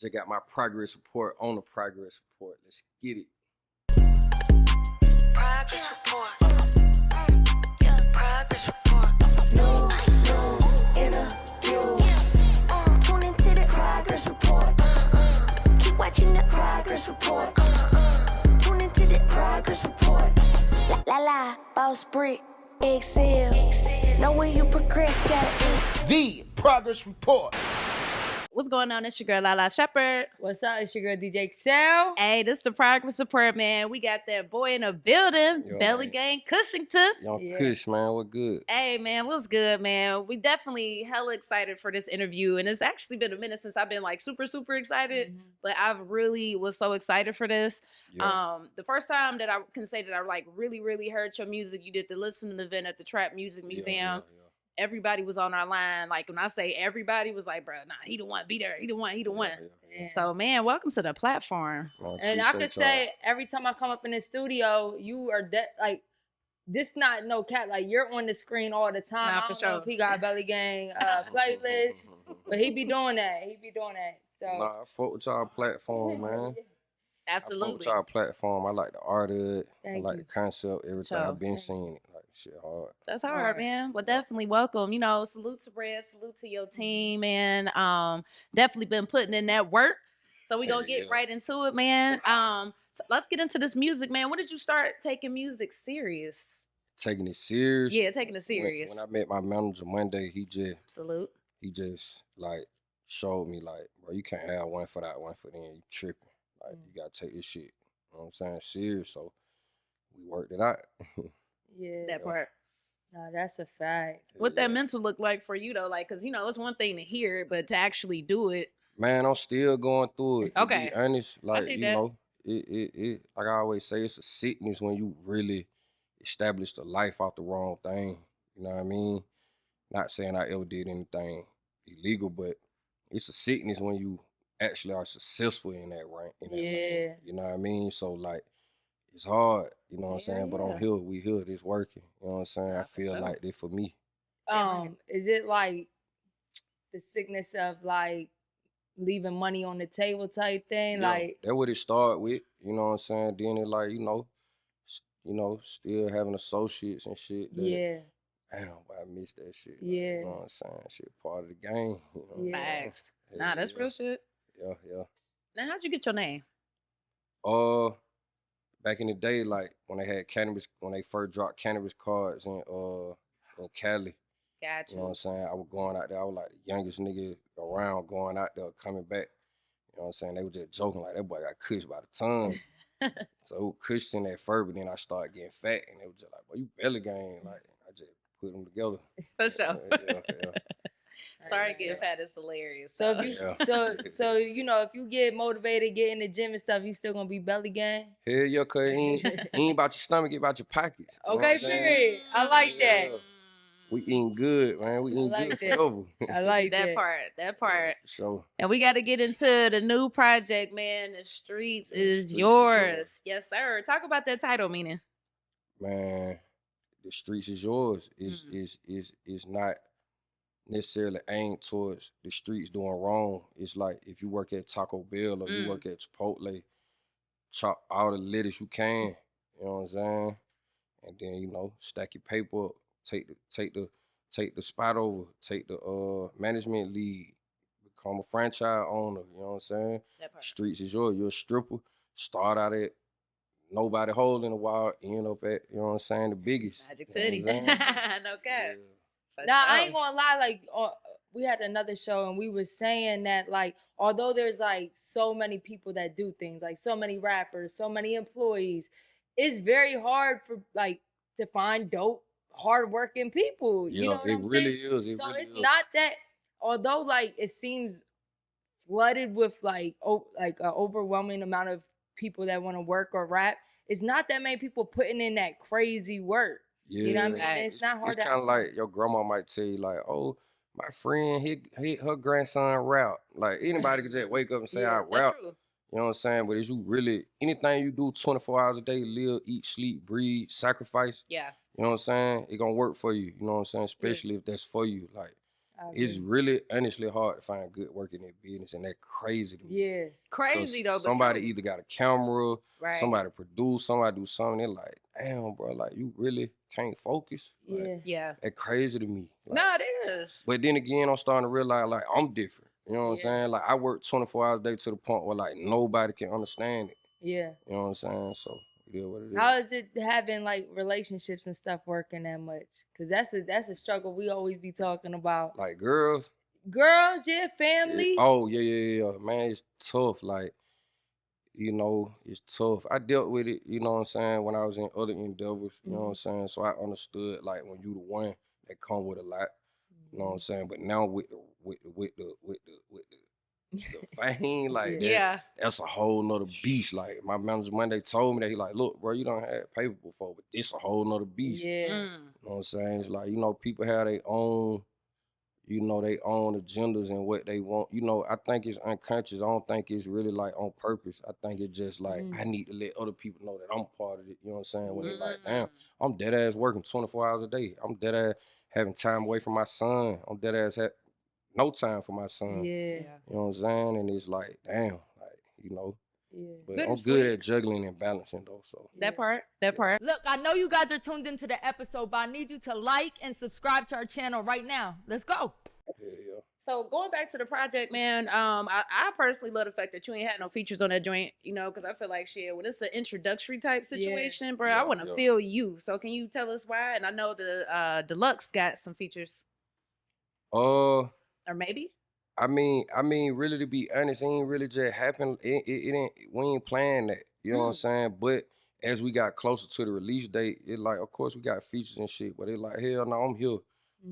Just got my progress report on the progress report. Let's get it. Progress report. Yeah, progress report. News, interviews. Tune into the progress report. Keep watching the progress report. Tune into the progress report. Lalaa, boss brick, eXeL. Know when you progress, gotta The progress report. What's going on? It's your girl, Lalaa Shepard. What's up? It's your girl, DJ eXeL. Hey, this is the progress report, man. We got that boy in the building, Yo, Belly man. Gang Kushington. Young Yeah. Kush, man, what good? Hey, man, what's good, man? We definitely hella excited for this interview, and it's actually been a minute since I've been like super excited, but I've really was so excited for this. Yeah. The first time that I can say that I like really heard your music, you did the listening event at the Trap Music Museum. Yeah. Everybody was on our line. Like when I say everybody was like, bro, nah, he the one, be there. He the one. Yeah. So, man, welcome to the platform. And I could say every time I come up in the studio, you are like, this not no cat. Like you're on the screen all the time. Nah, I for don't know sure. if he got a Belly Gang playlist, but he be doing that. So Nah, I fuck with y'all platform, man. I fuck Absolutely. with y'all platform. I like the art of it. I Thank like you. the concept, everything. Sure. I've been seeing it. Like, shit hard. That's hard, Alright. man. Well, definitely welcome. You know, salute to Red, salute to your team, man. Definitely been putting in that work. So we gonna get Yeah. right into it, man. So let's get into this music, man. When did you start taking music serious? Taking it serious. Yeah, taking it serious. When I met my manager Monday, he Salute. just like showed me like, bro, you can't have one for that, one for then. You tripping. Like you gotta take this shit. You know what I'm saying? Serious. So we worked it out. yeah, That part. nah, that's a fact. What Yeah. that mental look like for you though? Like, cause you know, it's one thing to hear it, but to actually do it. Man, I'm still going through it. Okay. To be honest, like dig you that. know, it like I always say, it's a sickness when you really establish the life off the wrong thing. You know what I mean? Not saying I ever did anything illegal, but it's a sickness when you actually are successful in that rank. In that lane, Yeah. you know what I mean? So like, it's hard. You know what I'm Yeah, saying? But yeah. I'm here. We here. It's working. You know what I'm saying? Nah, I for feel sure. like this for me. Is it like the sickness of like leaving money on the table type thing? Yeah, Like, that's what it started with. You know what I'm saying? Then it like, still having associates and shit. That, yeah, Damn, boy, I miss that shit. Like, Yeah. you know what I'm saying? Shit, part of the game. You know what I'm Yeah. saying? Facts. Hell Nah, that's yeah. real shit. Yeah. Now, how'd you get your name? Back in the day, like when they had cannabis, when they first dropped cannabis cards in Cali, Got you know what I'm saying? I was going out there. I was like the youngest nigga around, going out there, coming back. You know what I'm saying? They were just joking like that boy got kush by the ton. So it was cushion at first, but then I started getting fat, and they was just like, "Boy, you Belly Gang." Like I just put them together. For sure. Yeah. Sorry, getting fat is hilarious. so if you, Yeah. so you know, if you get motivated, get in the gym and stuff, you still gonna be Belly Gang. Hell yeah, cuz it ain't about your stomach, it about your pockets. You know what Okay, I'm saying? period. I like Yeah. that. We eating good, man. We eating like good that. forever. I like that part. For sure. And we got to get into the new project, man. The streets Yeah, is Streets is yours. Yours. Yes, sir. Talk about that title, meaning. Man, the streets is yours. Is not necessarily aimed towards the streets doing wrong. It's like if you work at Taco Bell or you work at Chipotle, chop all the lettuce you can. You know what I'm saying? And then stack your paper up, take the spot over, take the management lead, become a franchise owner. You know what I'm saying? That part. Streets is yours. You're a stripper. Start out at nobody holding a while, end up at, you know what I'm saying, the biggest. Magic You know what City. I'm saying? No cap. For Now I sure. ain't gonna lie, like we had another show and we were saying that like although there's like so many people that do things, like so many rappers, so many employees, it's very hard for like to find dope, hardworking people. Yeah, You know what it I'm really saying? is. It So really it's is. not that although like it seems flooded with like an overwhelming amount of people that want to work or rap, it's not that many people putting in that crazy work. Yeah. You know what I mean? Right. It's not hard It's to kind of like your grandma might tell you, like, oh, my friend, her grandson rap. Like, anybody could just wake up and say, Yeah, I That's rap. true. You know what I'm saying? But is you really, anything you do 24 hours a day, live, eat, sleep, breathe, sacrifice, Yeah. you know what I'm saying? It gonna work for you. You know what I'm saying? Especially if that's for you. Like, it's really honestly hard to find good work in that business, and that crazy to me. Yeah. Crazy though, but Somebody true. either got a camera, Right. somebody produce, somebody do something. They're like, damn, bro, like you really can't focus. Like, Yeah. Yeah. that crazy to me. Like, No, it is. but then again, I'm starting to realize like I'm different. You know what I'm Yeah. saying? Like I work 24 hours a day to the point where like nobody can understand it. Yeah. You know what I'm saying? So it is what it is. How is it having like relationships and stuff working that much? Cause that's a struggle we always be talking about. Like girls. Girls, yeah, family. Yeah. Man, it's tough. Like, you know, it's tough. I dealt with it, you know what I'm saying, when I was in other endeavors, you know what I'm saying? So I understood like when you the one that come with a lot, you know what I'm saying? But now with the fame, like that, Yeah. that's a whole nother beast. Like my manager Monday told me that he like, look, bro, you done had paper before, but this a whole nother beast. Yeah. Mm. You know what I'm saying? It's like, you know, people have their own, you know, they own agendas and what they want. You know, I think it's unconscious. I don't think it's really like on purpose. I think it's just like, I need to let other people know that I'm part of it. You know what I'm saying? When they like, damn, I'm dead ass working 24 hours a day. I'm dead ass having time away from my son. I'm dead ass no time for my son. Yeah. You know what I'm saying? And it's like, damn, like, you know. Yeah. But I'm Bittersweet. good at juggling and balancing though. So That part. Look, I know you guys are tuned into the episode, but I need you to like and subscribe to our channel right now. Let's go. yeah. So going back to the project, man, I personally love the fact that you ain't had no features on that joint, you know, because I feel like shit, when it's an introductory type situation, bro, I want to feel you. So can you tell us why? And I know the deluxe got some features. Or maybe. I mean, really to be honest, it ain't really just happened. It ain't. We ain't playing that. You know what I'm saying? But as we got closer to the release date, it like, of course, we got features and shit. But it like, hell no, I'm here.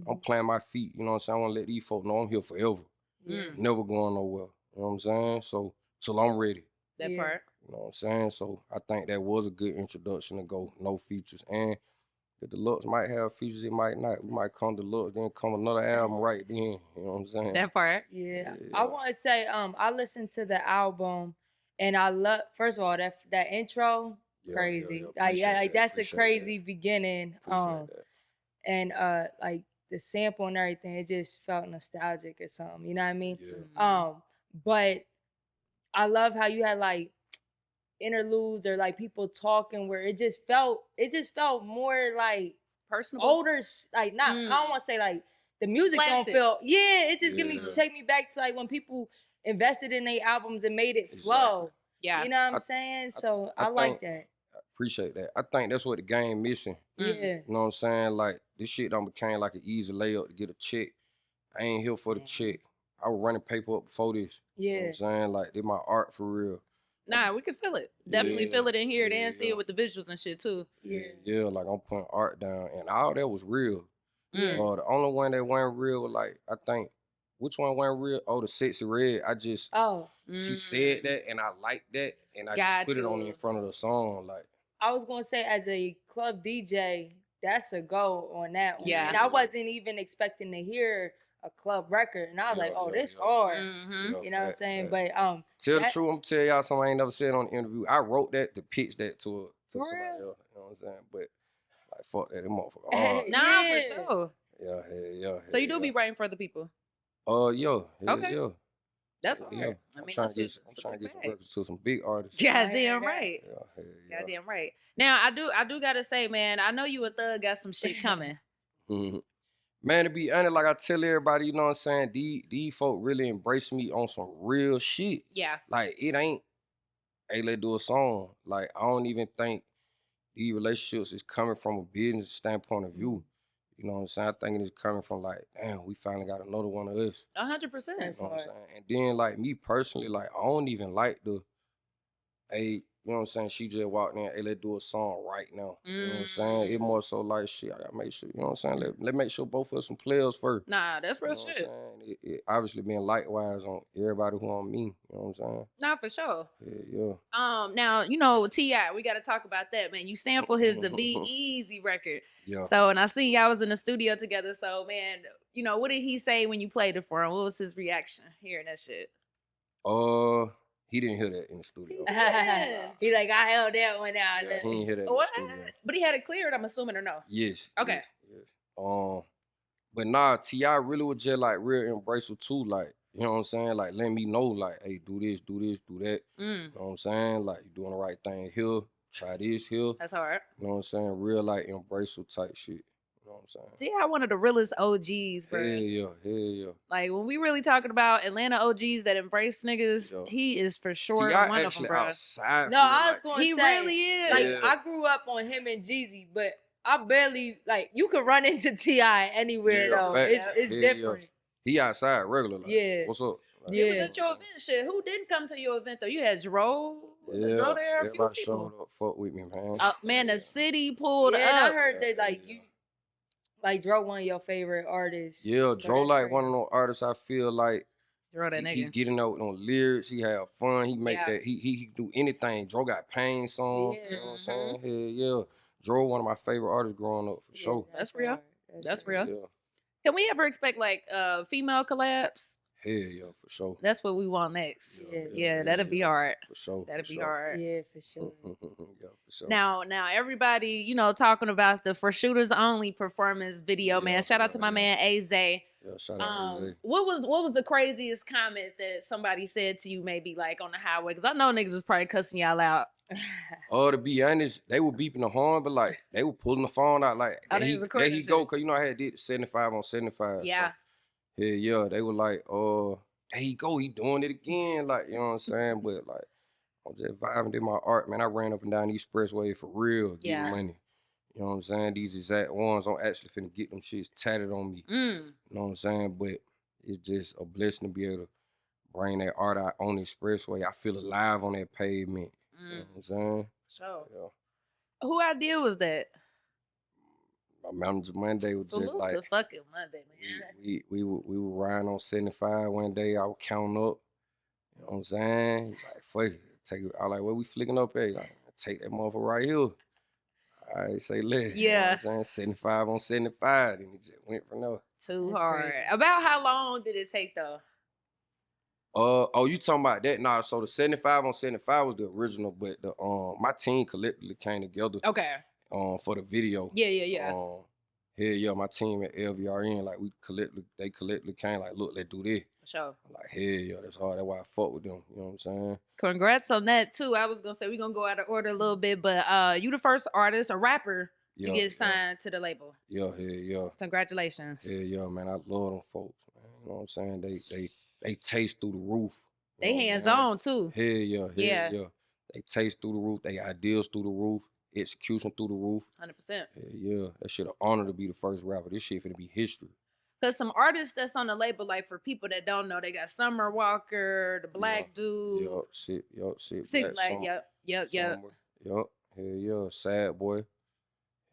I'm playing my feet. You know what I'm saying? I want to let these folk know I'm here forever. Never going nowhere. You know what I'm saying? So till I'm ready. That part. You know what I'm saying? So I think that was a good introduction to go no features. And the deluxe might have features, it might not. We might come deluxe, then come another album right then. You know what I'm saying? That part. Yeah. I want to say, I listened to the album, and I love. First of all, that intro, crazy. Like that's a crazy beginning. And like the sample and everything, it just felt nostalgic or something. You know what I mean? Yeah. But I love how you had like interludes or like people talking where it just felt more like personal, older, like not I don't want to say like the music Classic. don't feel it just take me back to like when people invested in their albums and made it flow. Yeah, you know what I'm saying? So I like that. Appreciate that. I think that's what the game missing. Yeah. You know what I'm saying? Like this shit done became like an easy layup to get a check. I ain't here for the check. I was running paper up before this. You know what I'm saying? Like this my art for real. Nah, we can feel it. Definitely feel it and hear it and see it with the visuals and shit too. Yeah, like I'm putting art down, and all that was real. The only one that wasn't real was like, I think, which one wasn't real? Oh, the Sexy Red. I just, she said that, and I liked that, and I just put it on in front of the song. Like, I was gonna say, as a club DJ, that's a go on that one. Yeah. And I wasn't even expecting to hear a club record, and I was like, "Oh, this hard." You know what I'm saying? But tell the truth, I'm gonna tell y'all something I ain't never said on the interview. I wrote that to pitch that to somebody else. You know what I'm saying? But like, fuck that, them motherfucker hard. Nah, for sure. Yeah. So you do be writing for other people? Yeah. That's hard. Yeah. I mean, I'm trying to get some records to some big artists. Goddamn right. Yeah. Goddamn right. Now I do gotta say, man, I know you a thug got some shit coming. Man, to be honest, like I tell everybody, you know what I'm saying, these folk really embrace me on some real shit. Yeah. Like, it ain't, hey, let's do a song. Like, I don't even think these relationships is coming from a business standpoint of view. You know what I'm saying? I think it is coming from like, damn, we finally got another one of us. 100%. You know what I'm saying? And then, like, me personally, like, I don't even like the, hey, you know what I'm saying? She just walked in, hey, let's do a song right now. You know what I'm saying? It more so like, shit, I gotta make sure, you know what I'm saying? Let's make sure both of us some players first. Nah, that's real you know shit. What I'm saying? It obviously being likewise on everybody who on me. You know what I'm saying? Nah, for sure. Yeah. Now, you know, T.I., we got to talk about that, man. You sample his The Be Easy record. Yeah. So, and I seen y'all was in the studio together. So, man, you know, what did he say when you played it for him? What was his reaction hearing that shit? He didn't hear that in the studio. He like, I held that one out. Yeah, he didn't hear that in the studio. But he had it cleared, I'm assuming, or no? Yes. Okay. Yes. But nah, T.I. really was just like real embraceable too. Like, you know what I'm saying? Like, let me know, like, hey, do this, do that. You know what I'm saying? Like, you doing the right thing here. Try this here. That's hard. You know what I'm saying? Real, like, embraceable type shit. You know what I'm saying? T.I. one of the realest OGs, bro. Hell yeah. Like, when we really talking about Atlanta OGs that embrace niggas, he is for sure T.I. one of them, actually bro. outside. No, I was going to say. He really is. Like, I grew up on him and Jeezy, but I barely, like, you could run into T.I. anywhere, though. It's different. He outside regular. Like, Yeah. What's up? Like, It was at your event shit. Who didn't come to your event, though? You had Dro. Was it Dro there? A few everybody people. showed up. Fuck with me, man. Man, the city pulled up. And I heard that, like, you, like, Dro one of your favorite artists. Yeah, So Dro that's like crazy. one of those artists I feel like Dro that he nigga. getting out on lyrics, he have fun, he make that, he do anything. Dro got pain songs, you know what I'm saying? Hell yeah. Dro one of my favorite artists growing up, for sure. That's real. That's real. Yeah. Can we ever expect, like, female collabs? Hell yeah, for sure. That's what we want next. Yeah, that'll be hard. For sure. That'll be hard. Yeah, for sure. Yeah, for sure. Now, everybody, you know, talking about the For Shooters Only performance video, man. Shout out to my man eXeL. Yeah, shout out to What was the craziest comment that somebody said to you, maybe like on the highway? Because I know niggas was probably cussing y'all out. To be honest, they were beeping the horn, but like they were pulling the phone out like Oh, there they he, was recording there he shit. go, cause you know I had did 75 on 75. Yeah. So, yeah, they were like, there he go, he doing it again. Like, you know what I'm saying? But like I'm just vibing, did my art, man. I ran up and down the expressway for real, getting money. You know what I'm saying? These exact ones, I'm actually finna get them shits tatted on me. You know what I'm saying? But it's just a blessing to be able to bring that art out on the expressway. I feel alive on that pavement. You know what I'm saying? So, Yeah. who idea was that? My manager Monday was Salute just like to fucking Monday, man. we were riding on 75 one day. I was counting up. You know what I'm saying? He's like, fuck it. Take it. I was like, where we flicking up at? Like, take that motherfucker right here. I say let. You know what I'm saying? 75 on 75. Then he just went from there. Too That's hard. crazy. About how long did it take though? You talking about that? Nah, so the 75 on 75 was the original, but the my team collectively came together. Okay. For the video. Yeah. Hell yeah, my team at LVRN, like they collectively came like, look, let's do this. For sure. I'm like, hell yeah, that's hard. That's why I fuck with them. You know what I'm saying? Congrats on that too. I was gonna say we're gonna go out of order a little bit, but you the first artist, a rapper, to get signed to the label. Yeah, hell yeah. Congratulations. Hell yeah, man. I love them folks, man. You know what I'm saying? They taste through the roof. They hands on too. Hell yeah. They taste through the roof. They ideas through the roof. Execution through the roof. 100%. Hell yeah. That shit an honor to be the first rapper. This shit finna be history. Cause some artists that's on the label, like for people that don't know, they got Summer Walker, the Black Dude. Yup, shit. Six Black, yep. Hell yeah. Sad Boy.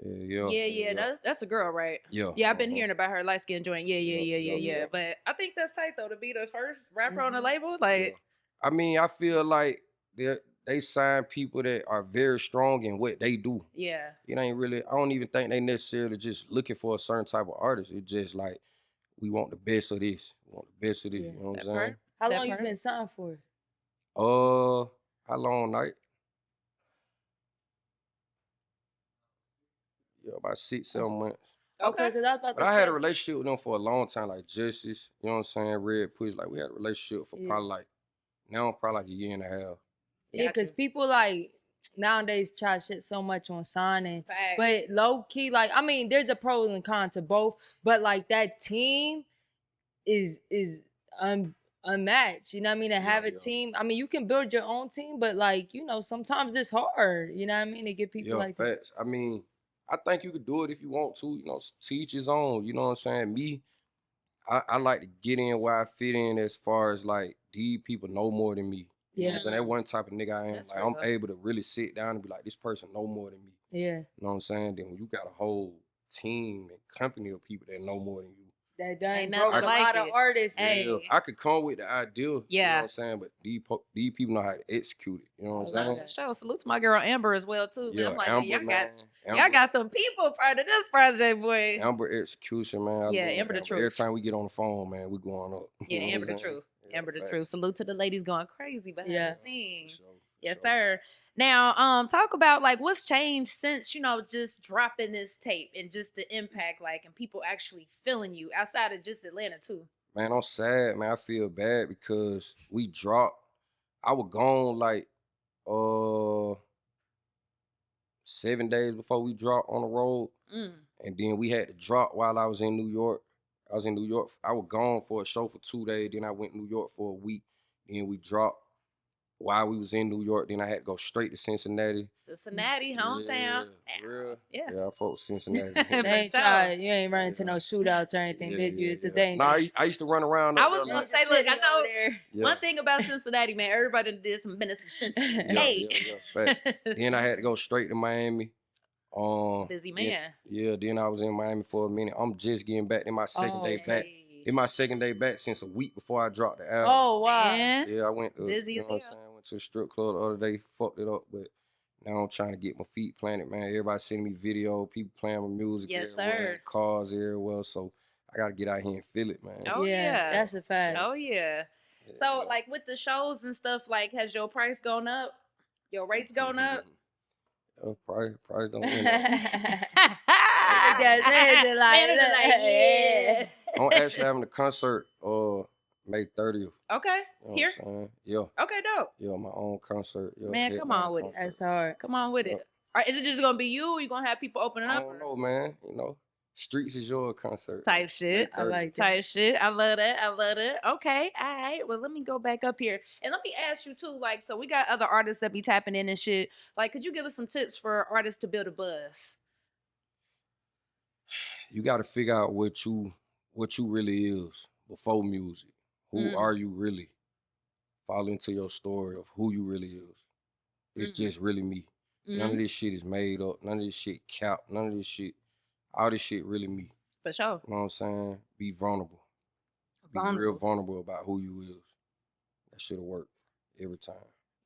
Hell yeah. Yeah. That's a girl, right? Yeah. Yeah, I've been hearing about her light skin joint. Yeah. But I think that's tight though to be the first rapper on the label. Like, I mean, I feel like they sign people that are very strong in what they do. yeah. It ain't really, I don't even think they necessarily just looking for a certain type of artist. It's just like, we want the best of this. We want the best of this. You know what I'm saying? How long you been signed for? How long, night? Yeah, about 6-7 months. Okay, because I was about to But say. I had a relationship with them for a long time, like Justice, you know what I'm saying? Red Push, like we had a relationship for probably like a year and a half. Yeah, because people like nowadays try shit so much on signing. Facts. But low key, like, I mean, there's a pros and cons to both. But like that team is unmatched. You know what I mean? To have a team. I mean, you can build your own team, but like, you know, sometimes it's hard. You know what I mean? To get people like that. Facts. I mean, I think you could do it if you want to, you know, teach his own. You know what I'm saying? Me, I like to get in where I fit in as far as like these people know more than me. You know what I'm saying? That one type of nigga I am. That's like real. I'm able to really sit down and be like, this person know more than me. Yeah. You know what I'm saying? Then when you got a whole team and company of people that know more than you. That done Ain't broke a nothing like lot of it. artists. Hey. Yeah, I could come with the idea. You know Yeah. what I'm saying? But these people know how to execute it. You know what I'm saying? For sure. Salute to my girl Amber as well too. Yeah, I'm like, Amber, y'all man. y'all got them people part of this project, boy. Amber execution, man. I Yeah, love Amber the truth. Every time we get on the phone, man, we going up. Yeah, You know what Amber the I'm saying? truth. Yeah, Amber the facts. truth. Salute to the ladies going crazy behind the scenes. For Yes, sir. Now, talk about like what's changed since, just dropping this tape and just the impact, like, and people actually feeling you outside of just Atlanta too. Man, I'm sad, man. I feel bad because we dropped. I was gone like 7 days before we dropped on the road. And then we had to drop while I was in New York. I was in New York. I was gone for a show for 2 days. Then I went to New York for a week. Then we dropped while we was in New York. Then I had to go straight to Cincinnati. Cincinnati, hometown. Yeah, for real. Yeah. Yeah, I fuck with Cincinnati. You ain't run into no shootouts or anything, did you? It's a danger. Nah, I used to run around. I was gonna say, look, I know there. one thing about Cincinnati, man. Everybody did some business in Cincinnati. Then I had to go straight to Miami. Busy man. Then I was in Miami for a minute. I'm just getting back in my second day back. In my second day back since a week before I dropped the album. Oh, wow. Man. Yeah, I went to, Busy as hell. I went to a strip club the other day, fucked it up, but now I'm trying to get my feet planted, man. Everybody sending me video, people playing my music. Yes, everywhere, sir. Cars everywhere, so I got to get out here and feel it, man. Oh, yeah. That's a fact. Oh, yeah. So, like, with the shows and stuff, like, has your price gone up? Your rates gone up? Price don't win. Yeah. I'm actually having a concert May 30th. Okay. You know Here? what I'm saying? Yeah. Okay, dope. Yeah, my own concert. Yeah, Man, come on with it. That's hard. Come on with it. All right, is it just going to be you or you going to have people opening I up? don't know, man. Streets is your concert. Type shit. I like that. Type shit. I love that. I love it. Okay. All right. Well, let me go back up here. And let me ask you too, like, so we got other artists that be tapping in and shit. Like, could you give us some tips for artists to build a buzz? You got to figure out what you really is before music. Who are you really? Fall into your story of who you really is. It's just really me. None of this shit is made up. None of this shit capped. None of this shit. All this shit really me. For sure. You know what I'm saying? Be vulnerable. Be real vulnerable about who you is. That shit'll work every time.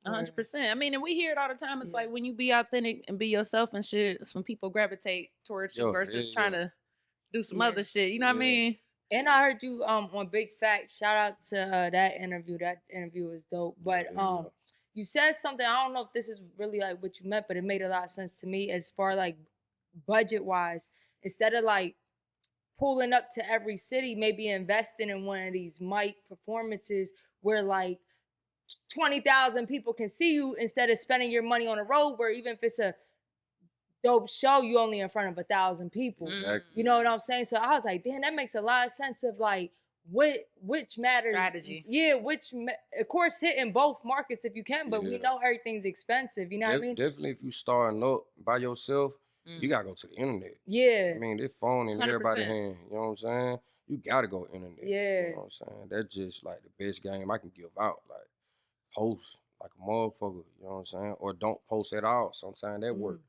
100%. I mean, and we hear it all the time. It's like when you be authentic and be yourself and shit, some people gravitate towards you versus trying to do some other shit. You know what I mean? And I heard you on Big Fact. Shout out to that interview. That interview was dope. But you said something. I don't know if this is really like what you meant, but it made a lot of sense to me as far like budget wise. Instead of like pulling up to every city, maybe investing in one of these mic performances where like 20,000 people can see you instead of spending your money on a road where even if it's a dope show, you only in front of 1,000 people. Exactly. You know what I'm saying? So I was like, damn, that makes a lot of sense of like which matters. Strategy. Yeah, of course hitting both markets if you can, but we know everything's expensive. You know what I mean? Definitely if you starting up by yourself, you gotta go to the internet. Yeah. I mean, this phone in 100%. everybody's hand. You know what I'm saying? You gotta go internet. Yeah. You know what I'm saying? That's just like the best game I can give out. Like post like a motherfucker. You know what I'm saying? Or don't post at all. Sometimes that work.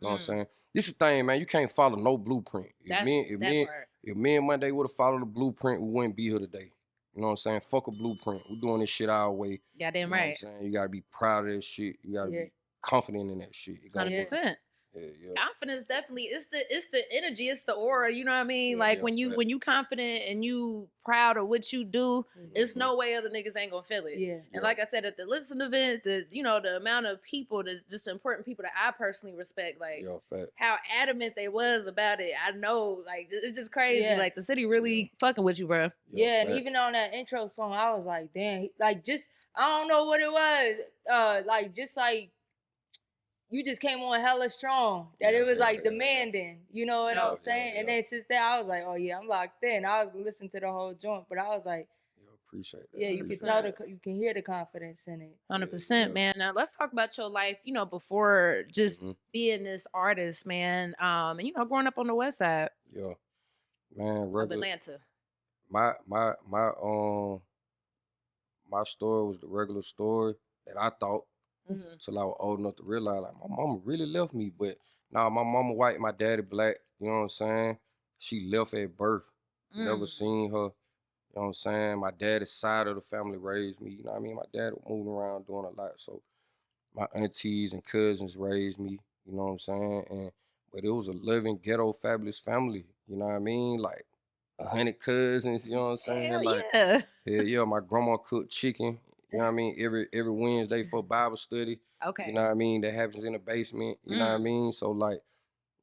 You know what I'm saying? This is the thing, man. You can't follow no blueprint. If me and Monday would have followed the blueprint, we wouldn't be here today. You know what I'm saying? Fuck a blueprint. We're doing this shit our way. Goddamn you know right. What I'm saying? You gotta be proud of that shit. You gotta be confident in that shit. 100%. Yeah. Confidence definitely. It's the energy. It's the aura. You know what I mean? Like when you confident and you proud of what you do, it's no way other niggas ain't gonna feel it. Yeah. And like I said at the listen event, the amount of people, the just important people that I personally respect, like how adamant they was about it. I know, like it's just crazy. Yeah. Like the city really fucking with you, bro. Yeah, and even on that intro song, I was like, damn, like just I don't know what it was. Like just like. You just came on hella strong. That it was like demanding. You know what I'm saying? And then since then, I was like, oh yeah, I'm locked in. I was listening to the whole joint, but I was like, appreciate that. Yeah, you can tell you can hear the confidence in it. 100%, man. Now let's talk about your life. Before just being this artist, man. And growing up on the West Side. Yeah, man. Of Atlanta. My story was the regular story that I thought. Till I was old enough to realize, like, my mama really left me. But my mama white, my daddy black, you know what I'm saying? She left at birth. Never seen her, you know what I'm saying? My daddy's side of the family raised me, you know what I mean? My dad was moving around doing a lot, so my aunties and cousins raised me, you know what I'm saying? But it was a living ghetto fabulous family, you know what I mean? Like 100 cousins, you know what I'm saying? Hell like, yeah. yeah, my grandma cooked chicken. You know what I mean? Every Wednesday for Bible study. Okay. You know what I mean? That happens in the basement. You know what I mean? So like,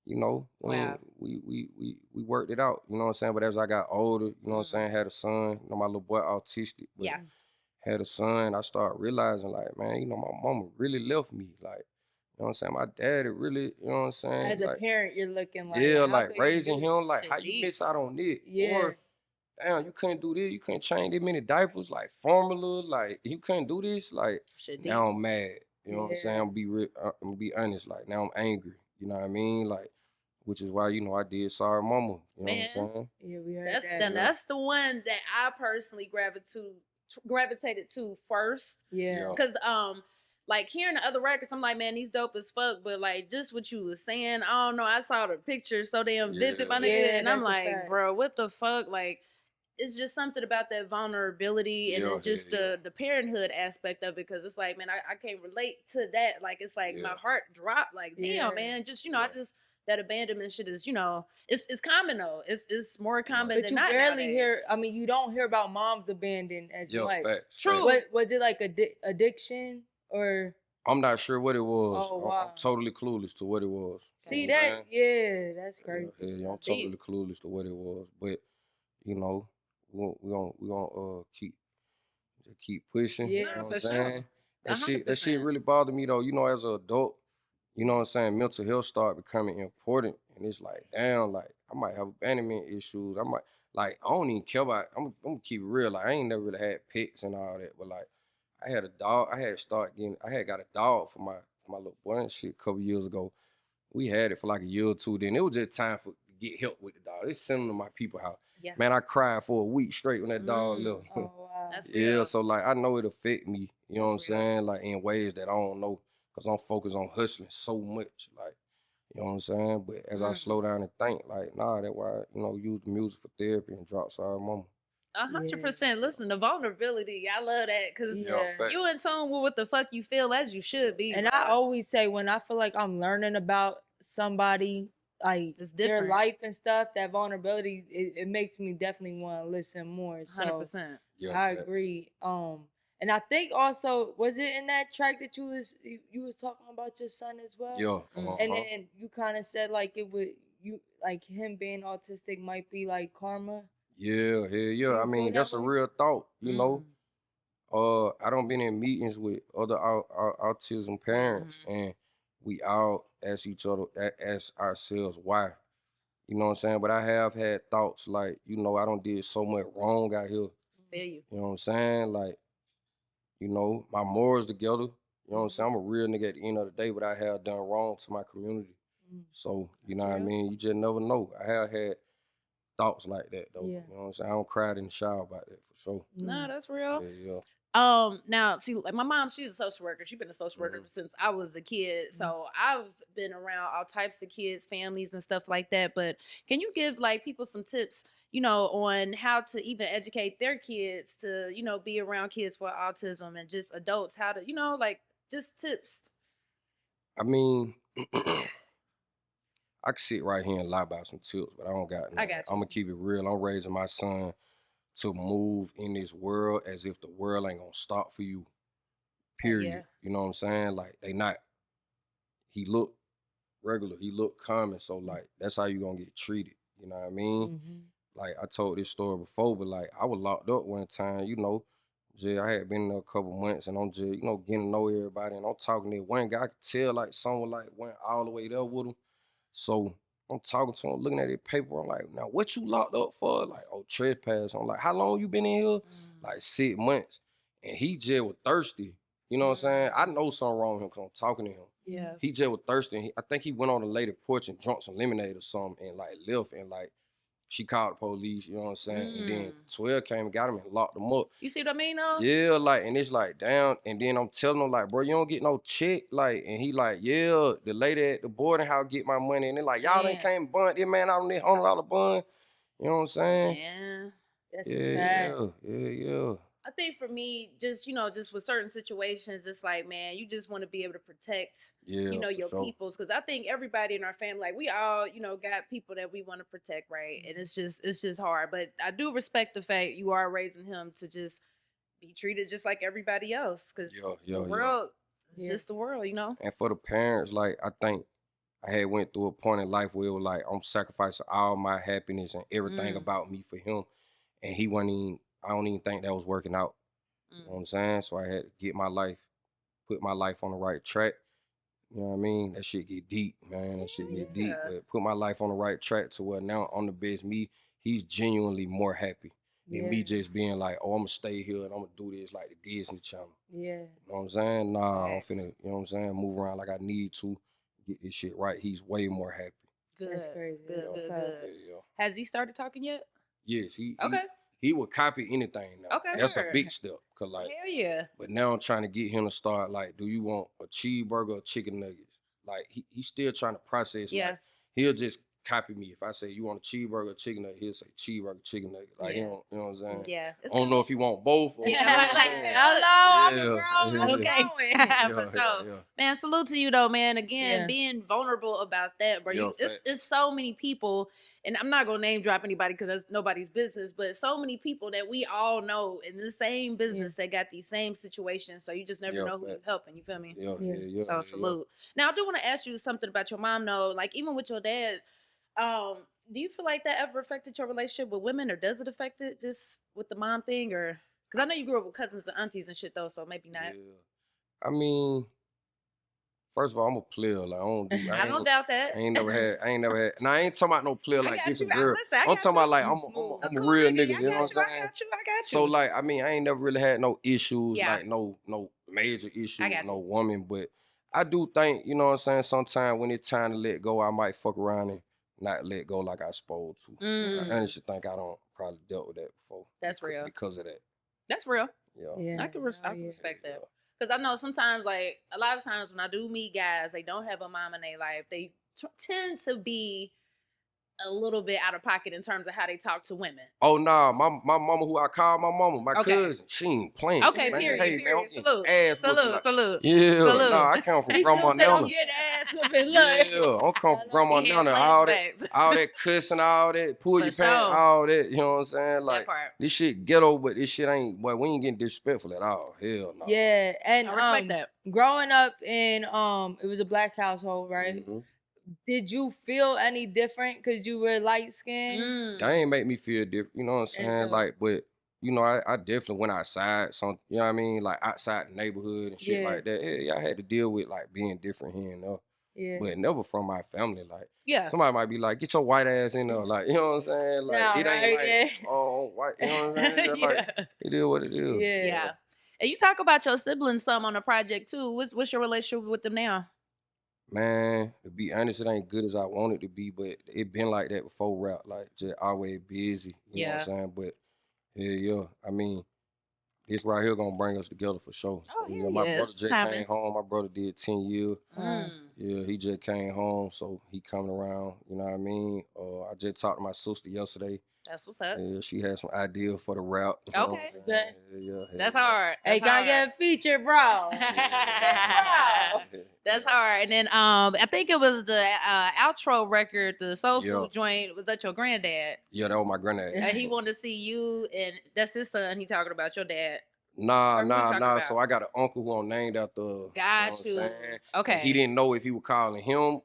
you know, Wow. we worked it out. You know what I'm saying? But as I got older, you know what I'm saying, had a son. You know, my little boy autistic. But Yeah. had a son. I started realizing like, man, you know, my mama really left me. Like, you know what I'm saying? My daddy really, you know what I'm saying? As a like, parent, you're looking like, yeah, how like could you raising do him, like Shit how you deep. miss out on it? Yeah. Or damn, you couldn't do this, you couldn't change that many diapers, like formula, like you couldn't do this, like Shit deep. now I'm mad. You know what I'm saying? Yeah. I'm gonna be honest, like now I'm angry. You know what I mean? Like, which is why, you know, I did Sorry Mama. You know Man. what I'm saying? Yeah, we heard that. That's the one that I personally gravitated to first. Yeah. Cause like hearing the other records, I'm like, man, these dope as fuck. But like just what you was saying, I don't know. I saw the picture so damn vivid, my nigga, Yeah, and I'm that's a like, fact. bro, what the fuck? Like, it's just something about that vulnerability and Yeah, then just yeah, the parenthood aspect of it. Cause it's like, man, I can't relate to that. Like, it's like my Yeah. heart dropped. Like, damn, Yeah. man, just I Yeah. just that abandonment shit is, it's common though. It's more common But than you not barely hear, nowadays. I mean, you don't hear about moms abandoned as Yeah, much. facts. True. facts. What was it, like addiction or? I'm not sure what it was. Oh, I'm wow. totally clueless to what it was. See You know what I'm that? Yeah, that's crazy. Yeah, I'm That's deep. totally clueless to what it was. But, you know, we gonna keep pushing. Yeah. You know Nah, what for I'm sure. saying? That shit 100%. really bothered me though. You know, as an adult, you know what I'm saying, mental health started becoming important. And it's like, damn, like I might have abandonment issues. I might like I don't even care about I'm gonna keep it real. Like I ain't never really had pets and all that, but like I had a dog. I had got a dog for my little boy and shit a couple years ago. We had it for like a year or two. Then it was just time for to get help with the dog. They sent him to my people's house. Yeah. Man, I cried for a week straight when that dog left. Oh wow. That's Yeah, real. so like I know it affect me, you know what I'm That's real. saying? Like in ways that I don't know, cause I'm focused on hustling so much, like, you know what I'm saying? But as I slow down and think, like, nah, that's why I, use the music for therapy and drop Sorry Mama. 100%. Listen, the vulnerability, I love that because Yeah. facts. you in tune with what the fuck you feel as you should be. And bro. I always say when I feel like I'm learning about somebody, like It's their different. life and stuff, that vulnerability, it makes me definitely want to listen more. So 100%. Yeah, I facts. agree. And I think also, was it in that track that you was talking about your son as well? Yeah. And then you kind of said like it would like him being autistic might be like karma. Yeah. Do I you mean, feel that's that a way? real thought, you know. I done been in meetings with other autism parents, and we all ask each other, ask ourselves why. You know what I'm saying? But I have had thoughts like, I done did so much wrong out here. Feel you. You know what I'm saying? Like, my morals together. You know what I'm saying? I'm a real nigga at the end of the day, but I have done wrong to my community. So, you know what I mean? You just never know. I have had thoughts like that, though. Yeah. You know what I'm saying? I don't cry in the shower about that, for sure. No, that's real. Yeah. Now, see, like my mom, she's a social worker. She's been a social worker since I was a kid. So I've been around all types of kids, families, and stuff like that. But can you give like people some tips, on how to even educate their kids to, be around kids with autism and just adults, how to, like just tips? I mean, I could sit right here and lie about some tips, but I don't got none. I got you. I'm going to keep it real. I'm raising my son to move in this world as if the world ain't gonna stop for you. Period. yeah. You know what I'm saying? Like they not. He look regular. He look common. So like that's how you gonna get treated. You know what I mean? Like I told this story before, but like I was locked up one time. I had been there a couple months, and I'm just getting to know everybody, and I'm talking to one guy. I could tell like someone like went all the way there with him. So I'm talking to him, looking at his paper. I'm like, now what you locked up for? Like, oh, trespass. I'm like, how long you been in here? Like 6 months. And he just was thirsty. You know what I'm saying? I know something wrong with him because I'm talking to him. Yeah. He just was thirsty. I think he went on the lady porch and drunk some lemonade or something and like left, and like she called the police, you know what I'm saying? And then 12 came and got him and locked him up. You see what I mean, though? Yeah, like, and it's like, damn. And then I'm telling him, like, bro, you don't get no check. Like, and he like, yeah, the lady at the boarding house get my money. And they're like, y'all ain't came bond this man out on this $100 bond. You know what I'm saying? Yeah. That's bad. Yeah. I think for me, just just with certain situations, it's like, man, you just want to be able to protect, your sure. peoples, because I think everybody in our family, like we all, got people that we want to protect, right? And it's just hard. But I do respect the fact you are raising him to just be treated just like everybody else. Because Yeah, the yeah. world is Yeah. just the world, you know? And for the parents, like I think I had went through a point in life where it was like I'm sacrificing all my happiness and everything about me for him, and he wasn't even. I don't even think that was working out. You know what I'm saying? So I had to get my life, put my life on the right track. You know what I mean? That shit get deep, man. That shit get deep. Yeah. But put my life on the right track to where now I'm the best me. He's genuinely more happy than me just being like, oh, I'm gonna stay here and I'm gonna do this like the Disney Channel. Yeah. You know what I'm saying? Nah, I'm Facts. finna, you know what I'm saying, move around like I need to, get this shit right. He's way more happy. Good. That's crazy. Good, That's good, what's up. good. Yeah. Has he started talking yet? Yes, he Okay. he would copy anything now. Okay, That's a word. big step. Cause like, Hell yeah. but now I'm trying to get him to start like, do you want a cheeseburger or chicken nuggets? Like he's still trying to process. Yeah. Like, he'll just copy me. If I say you want a cheeseburger or chicken nugget, he'll say cheeseburger, chicken nugget. Like he Yeah. don't, you know what I'm saying? Yeah. I don't know if he want both. Or Yeah, you know what I'm like, saying? hello, I'm a Yeah, grown. I'm Okay. growing. For sure. Man, salute to you though, man. Again, Yeah. being vulnerable about that, bro. Yeah, It's so many people, and I'm not gonna name drop anybody because that's nobody's business, but so many people that we all know in the same business that got these same situations. So you just never Yeah, know who fact. you're helping. You feel me? Yeah. So salute. Now I do want to ask you something about your mom though. Like even with your dad, do you feel like that ever affected your relationship with women, or does it affect it just with the mom thing, or because I know you grew up with cousins and aunties and shit though, so maybe not. Yeah. I mean, first of all, I'm a player. Like I don't do. I don't doubt that. I ain't never had. Now I ain't talking about no player like got this you. a girl. Listen, I I'm got talking you. about like You I'm smooth. a Cool real nigga. nigga. You know what I'm saying? I got you. So like, I mean, I ain't never really had no issues, Yeah. like no major issues I with got no woman. But I do think, you know what I'm saying, sometimes when it's time to let go, I might fuck around and not let go like I supposed to. I honestly think I don't probably dealt with that before. That's real. Because of that. That's real. Yeah. Yeah. I can respect Yeah. that. Because I know sometimes, like, a lot of times when I do meet guys, they don't have a mom in their life. They tend to be a little bit out of pocket in terms of how they talk to women. Oh, nah, my mama, who I call my mama, my Okay. cousin, she ain't playing. Okay, man. period, Hey, period. man, I'm getting Salute. ass whooping, like- Salute. Yeah, Salute. nah, I come from He Grandma still said don't Nana. get ass whooping. Look. Yeah, I'm coming from Grandma He had Nana. flashbacks. All that cussing, all that, pull For your pants, sure. all that, you know what I'm saying? That Like, part. this shit ghetto, but this shit ain't, boy, we ain't getting disrespectful at all. Hell no. Yeah, and I respect that. growing up in it was a black household, right? Mhm. Did you feel any different because you were light skinned? That ain't make me feel different, you know what I'm saying? feel- Like, but, you know, I definitely went outside, some, you know what I mean? Like, outside the neighborhood and shit Yeah. like that. Yeah, I had to deal with, like, being different here and there. Yeah. But never from my family. Like, Yeah. somebody might be like, get your white ass in there. Like, you know what I'm saying? Like, Nah, it ain't right, like, oh, white, you know what I'm saying? Just like, it is what it is. Yeah. Yeah. And you talk about your siblings some on the project too. What's your relationship with them now? Man, to be honest, it ain't good as I want it to be, but it been like that before rap. Like, just always busy. You know what I'm saying? But, yeah. I mean, this right here gonna bring us together for sure. Oh, Yeah, hell my yeah, brother it's just timing. came home. My brother did 10 years. Mm. Yeah, he just came home, so he coming around. You know what I mean? I just talked to my sister yesterday. That's what's up. Yeah, she had some idea for the rap. You know what I'm Okay. saying? Good. Yeah, That's hard. Hey, That's gotta hard. get a feature, bro. That's hard. And then I think it was the outro record, the Soul Yeah. Food joint. Was that your granddad? Yeah, that was my granddad. And he wanted to see you, and that's his son. He talking about your dad. Nah. Or who you talking about? So I got an uncle who I'm named after. Got you. Know what I'm saying? Okay. And he didn't know if he was calling him or me.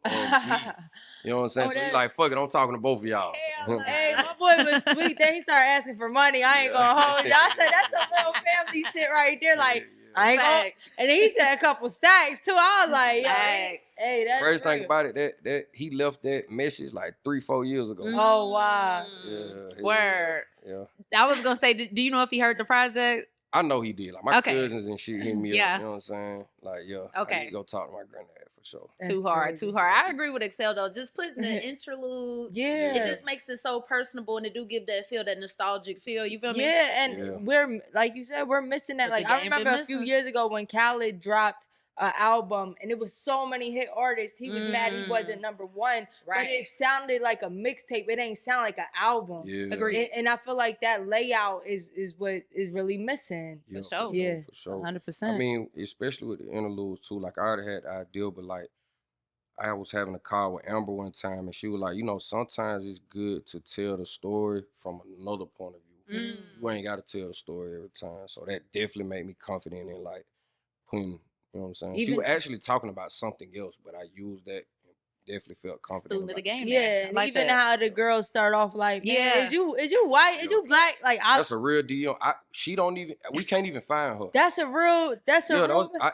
You know what I'm saying? Oh, So he that- like, fuck it, I'm talking to both of y'all. Hell no. Hey, my boy was sweet. Then he started asking for money. I ain't gonna hold you. I said that's some real family shit right there. Like, I ain't gonna. Facts. And then he said a couple stacks too. I was like, yo, Facts. hey, that's Crazy thing real. about it, that he left that message like 3-4 years ago. Oh, wow. Yeah. Word. Yeah. I was gonna say, do you know if he heard the project? I know he did. Like my Okay. cousins and shit hit me Yeah. up. You know what I'm saying? Like, yeah. Okay. I need to go talk to my granddad for sure. That's Too hard. crazy. I agree with eXeL though. Just putting the interludes. Yeah. It just makes it so personable, and it do give that feel, that nostalgic feel. You feel me? Yeah, and Yeah. we're like you said, we're missing that. But Like the I game been remember a few missing. years ago when Khaled dropped an album, and it was so many hit artists. He was mad he wasn't number one, Right. but it sounded like a mixtape. It ain't sound like an album. Yeah. Agreed. And I feel like that layout is what is really missing. Yeah, sure. Yeah. For sure. 100%. I mean, especially with the interludes too. Like I already had the idea, but like I was having a call with Amber one time, and she was like, you know, sometimes it's good to tell the story from another point of view. You ain't got to tell the story every time. So that definitely made me confident in like putting, you know what I'm saying? She was actually talking about something else, but I used that. Definitely felt confident. Student of the game. Yeah, and like even that. How the girls start off like, man, yeah, is you white? Is you black? Like that's a real deal. She don't even. We can't even find her. That's a real.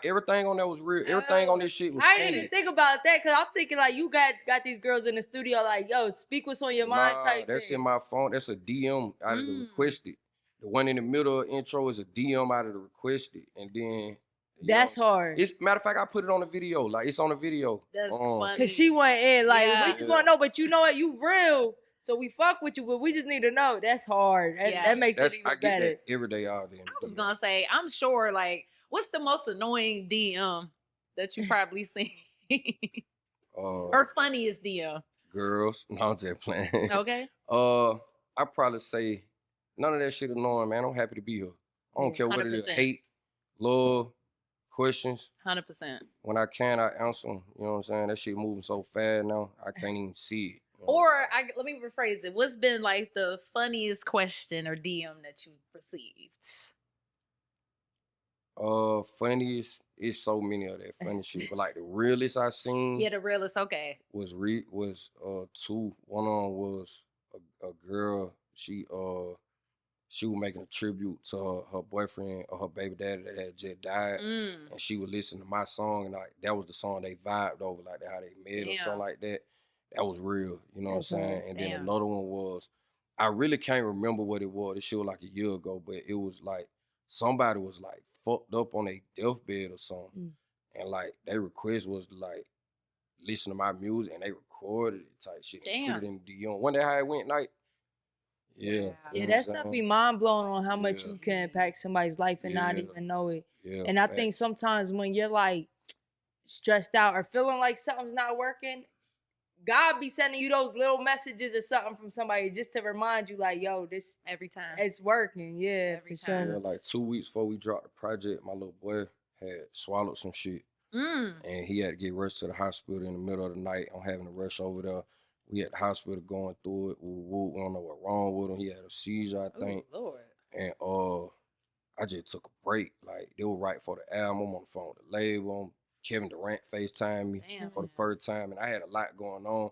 Everything on that was real. Everything on this shit was. I didn't even think about that because I'm thinking like you got these girls in the studio like, yo, speak what's on your mind type. That's thing. in my phone. That's a DM out of the requested. The one in the middle of the intro is a DM out of the requested, and then. That's hard. It's matter of fact, I put it on the video. Like it's on the video. That's funny. Cause she went in like we just want to know, but you know what? You real, so we fuck with you, but we just need to know. That's hard. That makes it even better. I get that every day out there. I was gonna say, I'm sure. Like, what's the most annoying DM that you probably seen? Or funniest DM? Girls. No, I'm just playing. Okay. I probably say none of that shit annoying, man. I'm happy to be here. I don't care what 100%. It is. Hate, love. Questions 100%. When I can, I answer them. You know what I'm saying? That shit moving so fast now, I can't even see it. You know or let me rephrase it. What's been like the funniest question or DM that you received? Funniest is so many of that funny shit, but like the realest I seen. Yeah, the realest. Okay. Was two. One of them was a girl. She was making a tribute to her boyfriend or her baby daddy that had just died. And she would listen to my song, and like that was the song they vibed over, like how they met or something like that. That was real, you know what I'm saying? And then another one was, I really can't remember what it was. This shit was like a year ago, but it was like somebody was like fucked up on their deathbed or something. And like their request was to like listen to my music, and they recorded it type shit. And put it in the DM. One day how it went, like, yeah, that stuff be mind blowing on how much you can impact somebody's life and not even know it. And I think sometimes when you're like stressed out or feeling like something's not working, God be sending you those little messages or something from somebody just to remind you, like, yo, this every time it's working. Yeah, every time. Sure. Yeah, like 2 weeks before we dropped the project, my little boy had swallowed some shit, and he had to get rushed to the hospital in the middle of the night. I'm having to rush over there. We at the hospital going through it. We don't know what wrong with him. He had a seizure, I think. Oh, Lord. And I just took a break. Like, they were right for the album. I'm on the phone with the label. Kevin Durant FaceTimed me for the first time. And I had a lot going on.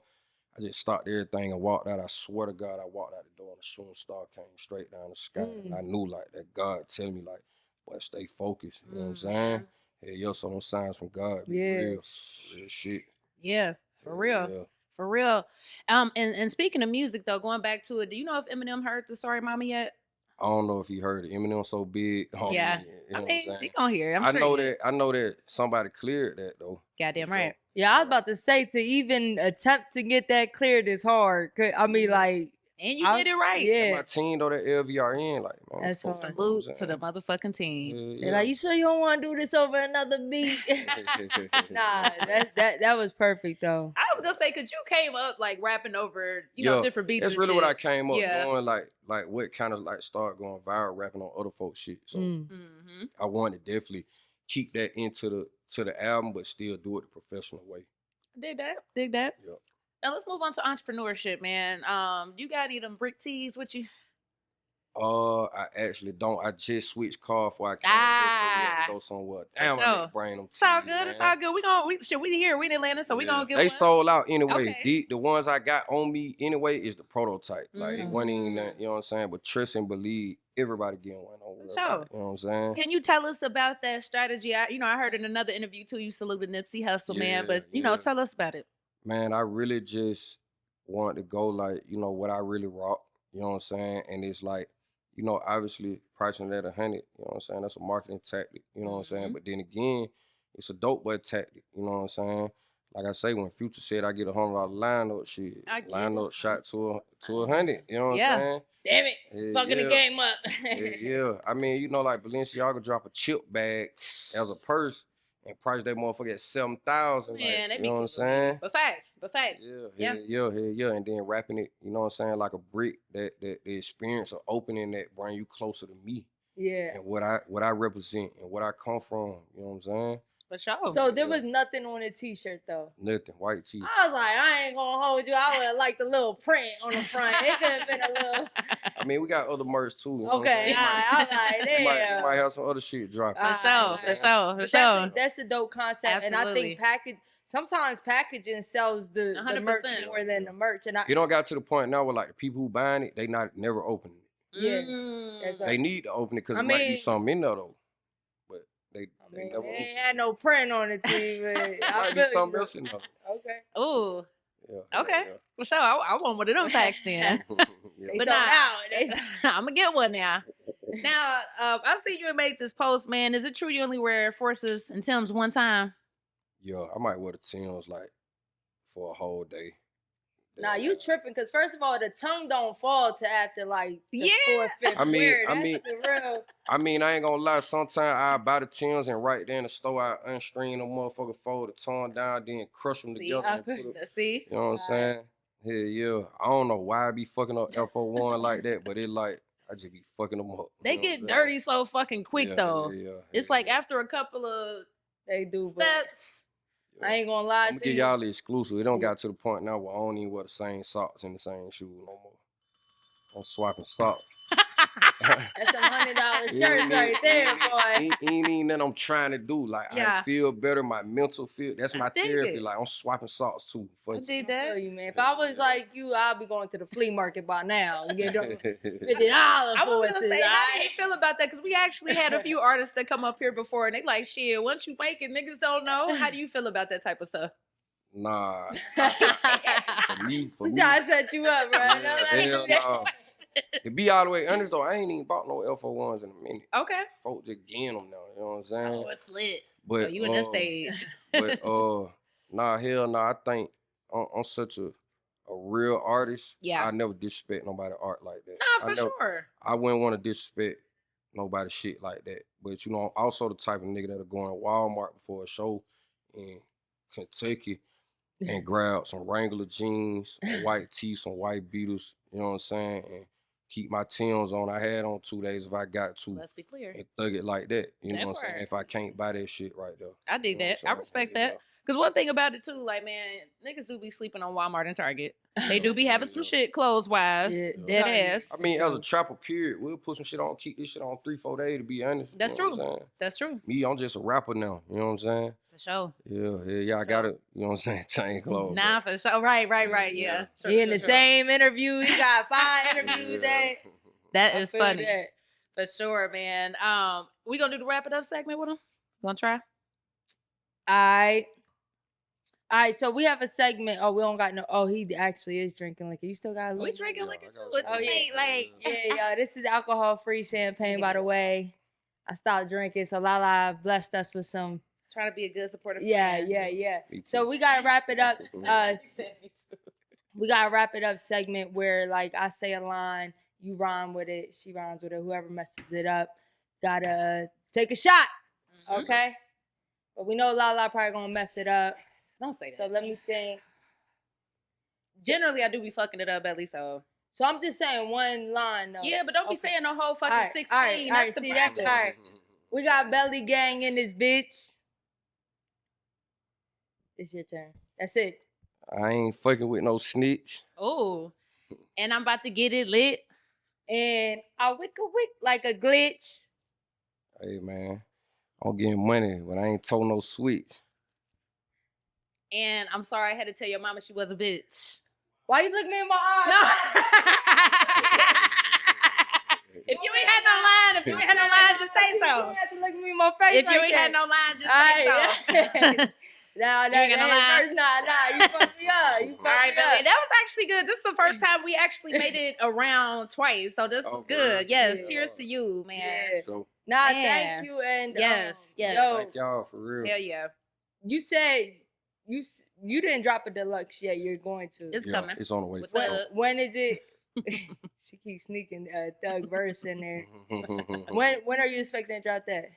I just stopped everything and walked out. I swear to God, I walked out the door and a shooting star came straight down the sky. And I knew, like, that God telling me, like, boy, stay focused. You know what I'm saying? Hey, yo, so them signs from God. Real shit. Yeah, for real. Yeah. For real. And speaking of music though, going back to it, do you know if Eminem heard the Sorry Mama yet? I don't know if he heard it. Eminem so big. Yeah. You know I mean, he gonna hear it. I know that somebody cleared that though. Goddamn right. Yeah, I was about to say to even attempt to get that cleared is hard. I mean, like. And you did it right. Yeah. My team though, that LVRN, like, man. That's hard. Salute to the motherfucking team. They're like, you sure you don't want to do this over another beat? Nah, that was perfect though. I was gonna say, cause you came up like rapping over, you know, different beats. That's really what I came up doing, like what kind of like started going viral, rapping on other folks' shit. So I wanted to definitely keep that into the album, but still do it the professional way. Dig that. Yeah. Now let's move on to entrepreneurship, man. You got any of them brick tees with you? I actually don't. I just switched car before I came. We go somewhere. Damn, I need to bring them. It's all good. Man. It's all good. We here. We in Atlanta, so we gonna get. They sold out anyway. Okay. The ones I got on me anyway is the prototype. Like it wasn't even that, you know what I'm saying. But trust and believe, everybody getting one over. For sure. You know what I'm saying. Can you tell us about that strategy? I heard in another interview too. You saluted Nipsey Hussle, man. But you know, tell us about it. Man, I really just wanted to go like, you know, what I really rock, you know what I'm saying? And it's like, you know, obviously pricing it at 100, you know what I'm saying? That's a marketing tactic, you know what I'm saying? But then again, it's a dope boy tactic, you know what I'm saying? Like I say, when Future said I get $100 lineup, shit, lineup shot to 100, you know what I'm saying? Damn it, fucking the game up. Yeah, I mean, you know, like Balenciaga drop a chip bag as a purse. And price that motherfucker at 7,000. Man, like, you know what I'm saying? But facts. Yeah. And then wrapping it, you know what I'm saying, like a brick. That the experience of opening that bring you closer to me. Yeah. And what I represent and what I come from. You know what I'm saying? For sure. So there was nothing on the t-shirt though. Nothing. White tee. I was like, I ain't gonna hold you. I would have liked the little print on the front. It could have been a little. I mean, we got other merch too. You know Okay, what I'm saying? I was like, We damn. might have some other shit dropping. For sure. For sure. For But sure. that's a dope concept, and I Absolutely. think sometimes packaging sells the merch 100%. more than the merch. And It don't got to the point now where like the people who buying it, they never opening it. Yeah, that's right. They need to open it because I it might be mean- something in there though. But they I mean, never they open ain't it. had no print on it, but I Might feel be you, something though. else in there. Okay. Ooh. Yeah. Okay. For sure. I want one of them packs then. Yeah. They But sold nah. out. They I'm gonna get one now. Now, I see you make this post, man. Is it true you only wear Forces and Timbs one time? Yeah, I might wear the Timbs like for a whole day. Nah, you tripping? Because first of all, the tongue don't fall to after like the Yeah. fourth, fifth I mean- wear. I That's mean- the real. I mean, I ain't gonna lie. Sometimes I buy the Timbs and right there in the store, I unstring them motherfucker, fold the tongue down, then crush them See, together. I And put it, Let's see. you know what I'm saying? Hell yeah. I don't know why I be fucking up FO1 like that, but it like, I just be fucking them up. They you know get what I'm saying? dirty so fucking quick Yeah, though. yeah, It's yeah, like yeah. after a couple of They do, but steps. I ain't gonna lie I'm gonna to give you. y'all the exclusive. It don't got to the point now where I don't even wear the same socks and the same shoes no more. I'm swapping socks. That's some $100 shirts right there, boy. Ain't even that I'm trying to do. Like Yeah. I feel better, my mental feel. That's my dig therapy. it. Like I'm swapping socks too. I Fuck did I feel that. you, man. If I was like you, I'd be going to the flea market by now and get them $50 I was Forces. gonna say, how do you alright? feel about that? Because we actually had a few artists that come up here before, and they like, shit. Once you make it, niggas don't know. How do you feel about that type of stuff? Nah. For me, I'm trying to set you up, bro. Yeah, Don't let hell it- nah. To be all the way honest though, I ain't even bought no FO1s in a minute. Okay. Folks just getting them now. You know what I'm saying? Oh, it's lit. But Oh, you in that stage? But nah, hell nah. I think I'm such a real artist. Yeah. I never disrespect nobody art like that. Nah, for I never, sure. I wouldn't want to disrespect nobody shit like that. But you know, I'm also the type of nigga that'll go in Walmart before a show in Kentucky and grab some Wrangler jeans, a white tee, some white beaters, you know what I'm saying? And keep my Timbs on. I had on 2 days if I got to. Let's be clear. And thug it like that. You know That what I'm saying? part. If I can't buy that shit right there. I dig You know what that. I'm I saying? respect Yeah. that. Because one thing about it too, like, man, niggas do be sleeping on Walmart and Target. They do be having some shit clothes wise, Yeah, dead Target. ass. I mean, as a trapper, period, we'll put some shit on, keep this shit on 3-4 days to be honest. That's you know what true. I'm saying? That's true. Me, I'm just a rapper now. You know what I'm saying? For sure. Yeah, I gotta, you know what I'm saying, change clothes. Nah, for sure. Right, yeah. Sure, You in sure, the sure. same interview. You got 5 interviews at. That I is feel funny. that. For sure, man. We gonna do the wrap it up segment with him? You gonna try? All right, so we have a segment. Oh, we don't got no. Oh, he actually is drinking liquor. You still got a little. We drinking Yeah, liquor I too. got It some. just ain't like Yeah, this is alcohol-free champagne, by the way. I stopped drinking, so Lalaa blessed us with some. trying to be a good supportive Yeah. Me So too. we gotta wrap it up. We gotta wrap it up segment where like I say a line, you rhyme with it, she rhymes with it. Whoever messes it up, gotta take a shot. Mhm. Okay. But we know Lalaa probably gonna mess it up. Don't say that. So let me think. Generally, I do be fucking it up at least. So So I'm just saying one line though. yeah, but don't be Okay. saying the whole fucking All right, 16. all right, That's the see, that's problem. all right. We got Belly Gang in this bitch. It's your turn. That's it. I ain't fucking with no snitch. Oh, and I'm about to get it lit. And I wick a wick like a glitch. Hey, man, I'm getting money, but I ain't told no switch. And I'm sorry I had to tell your mama she was a bitch. Why you look me in my eyes? No. If you ain't had no line, if you ain't had no line, just say You so. have to look me in my face. If you ain't had no line, just say so. Nah, You ain't got no line? Nah, you fucked me up. You fucked All right, me Billy. up. That was actually good. This is the first time we actually made it around twice, so this was Okay. good. Yes, Yeah. cheers to you, man. Yeah. So, Nah, Man. thank you. And Yes, yes. Yo, thank y'all for real. Hell yeah, you said you didn't drop a deluxe yet. You're going to. it's Yeah, coming. it's on the way. With for the- When is it? She keeps sneaking a thug verse in there. sure. When are you expecting to drop that?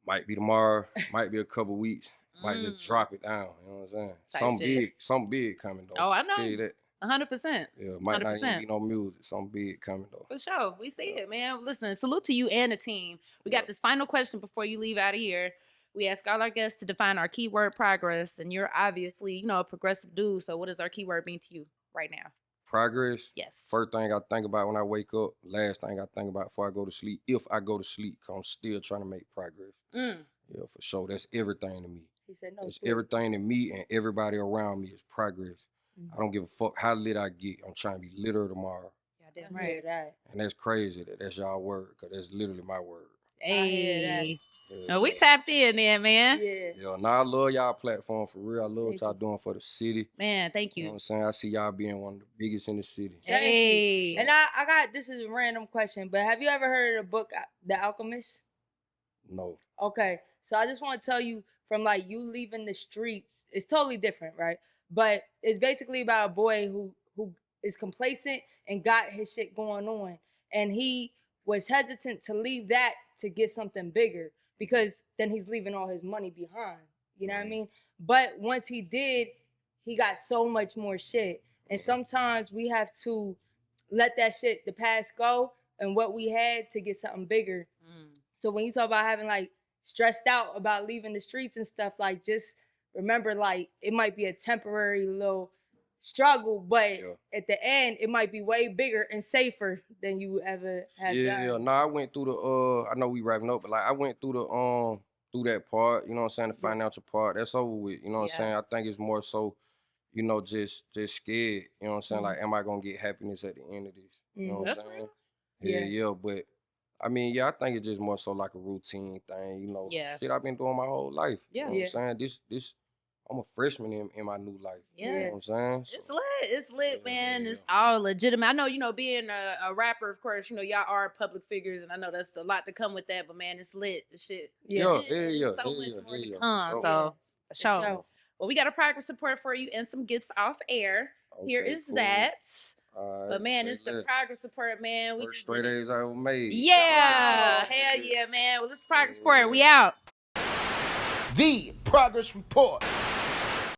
Might be tomorrow, might be a couple weeks. Might just Mm. drop it down. You know what I'm saying? Type Something big coming though. Oh, I know. Tell you that. 100%. Yeah, might not 100%. even be no music. Something big coming though. For sure. We see it, man. Listen, salute to you and the team. We got Yeah. this final question before you leave out of here. we ask all our guests to define our keyword progress. And you're obviously, you know, a progressive dude. So what does our keyword mean to you right now? Progress. Yes. First thing I think about when I wake up, last thing I think about before I go to sleep, if I go to sleep, 'cause I'm still trying to make progress. Yeah, for sure. That's everything to me. He said no. It's everything to me and everybody around me is progress. I don't give a fuck how lit I get. I'm trying to be litter tomorrow. Yeah, damn I hear right. that. And that's crazy that that's y'all word, because that's literally my word. Hey. Yeah, We tapped in there, man. Yeah. Yeah, now I love y'all platform for real. I love what y'all doing for the city. Man, thank You know you. what I'm saying? I see y'all being one of the biggest in the city. Thank Hey. you. And I got, this is a random question, but have you ever heard of the book The Alchemist? No. Okay, so I just want to tell you, from like you leaving the streets, it's totally different, right? But it's basically about a boy who is complacent and got his shit going on, and he was hesitant to leave that to get something bigger, because then he's leaving all his money behind. You know what I mean? But once he did, he got so much more shit. And sometimes we have to let that shit, the past, go, and what we had to get something bigger. So when you talk about having like stressed out about leaving the streets and stuff, like just remember, like it might be a temporary little struggle, but at the end it might be way bigger and safer than you ever have done. Yeah. No, I went through the I know we wrapping up, but like I went through the through that part, you know what I'm saying, the financial part. That's over with. You know what I'm saying? I think it's more so, you know, just scared. You know what I'm saying? Like, am I gonna get happiness at the end of this? You know what I'm saying? Yeah. But I mean, I think it's just more so like a routine thing, you know. Shit I've been doing my whole life. You know what I'm saying? This I'm a freshman in my new life. You know what I'm saying? It's lit. It's lit, man. It's all legitimate. I know, you know, being a rapper, of course, you know, y'all are public figures, and I know that's a lot to come with that, but man, it's lit. The shit. Yeah. So much more to come. So, for sure. Well, we got a progress report for you and some gifts off air. Here is that. But man, it's the progress report, man. We First straight A's I ever made. Yeah. Hell yeah, man. Well, this is progress report. We out. The Progress Report.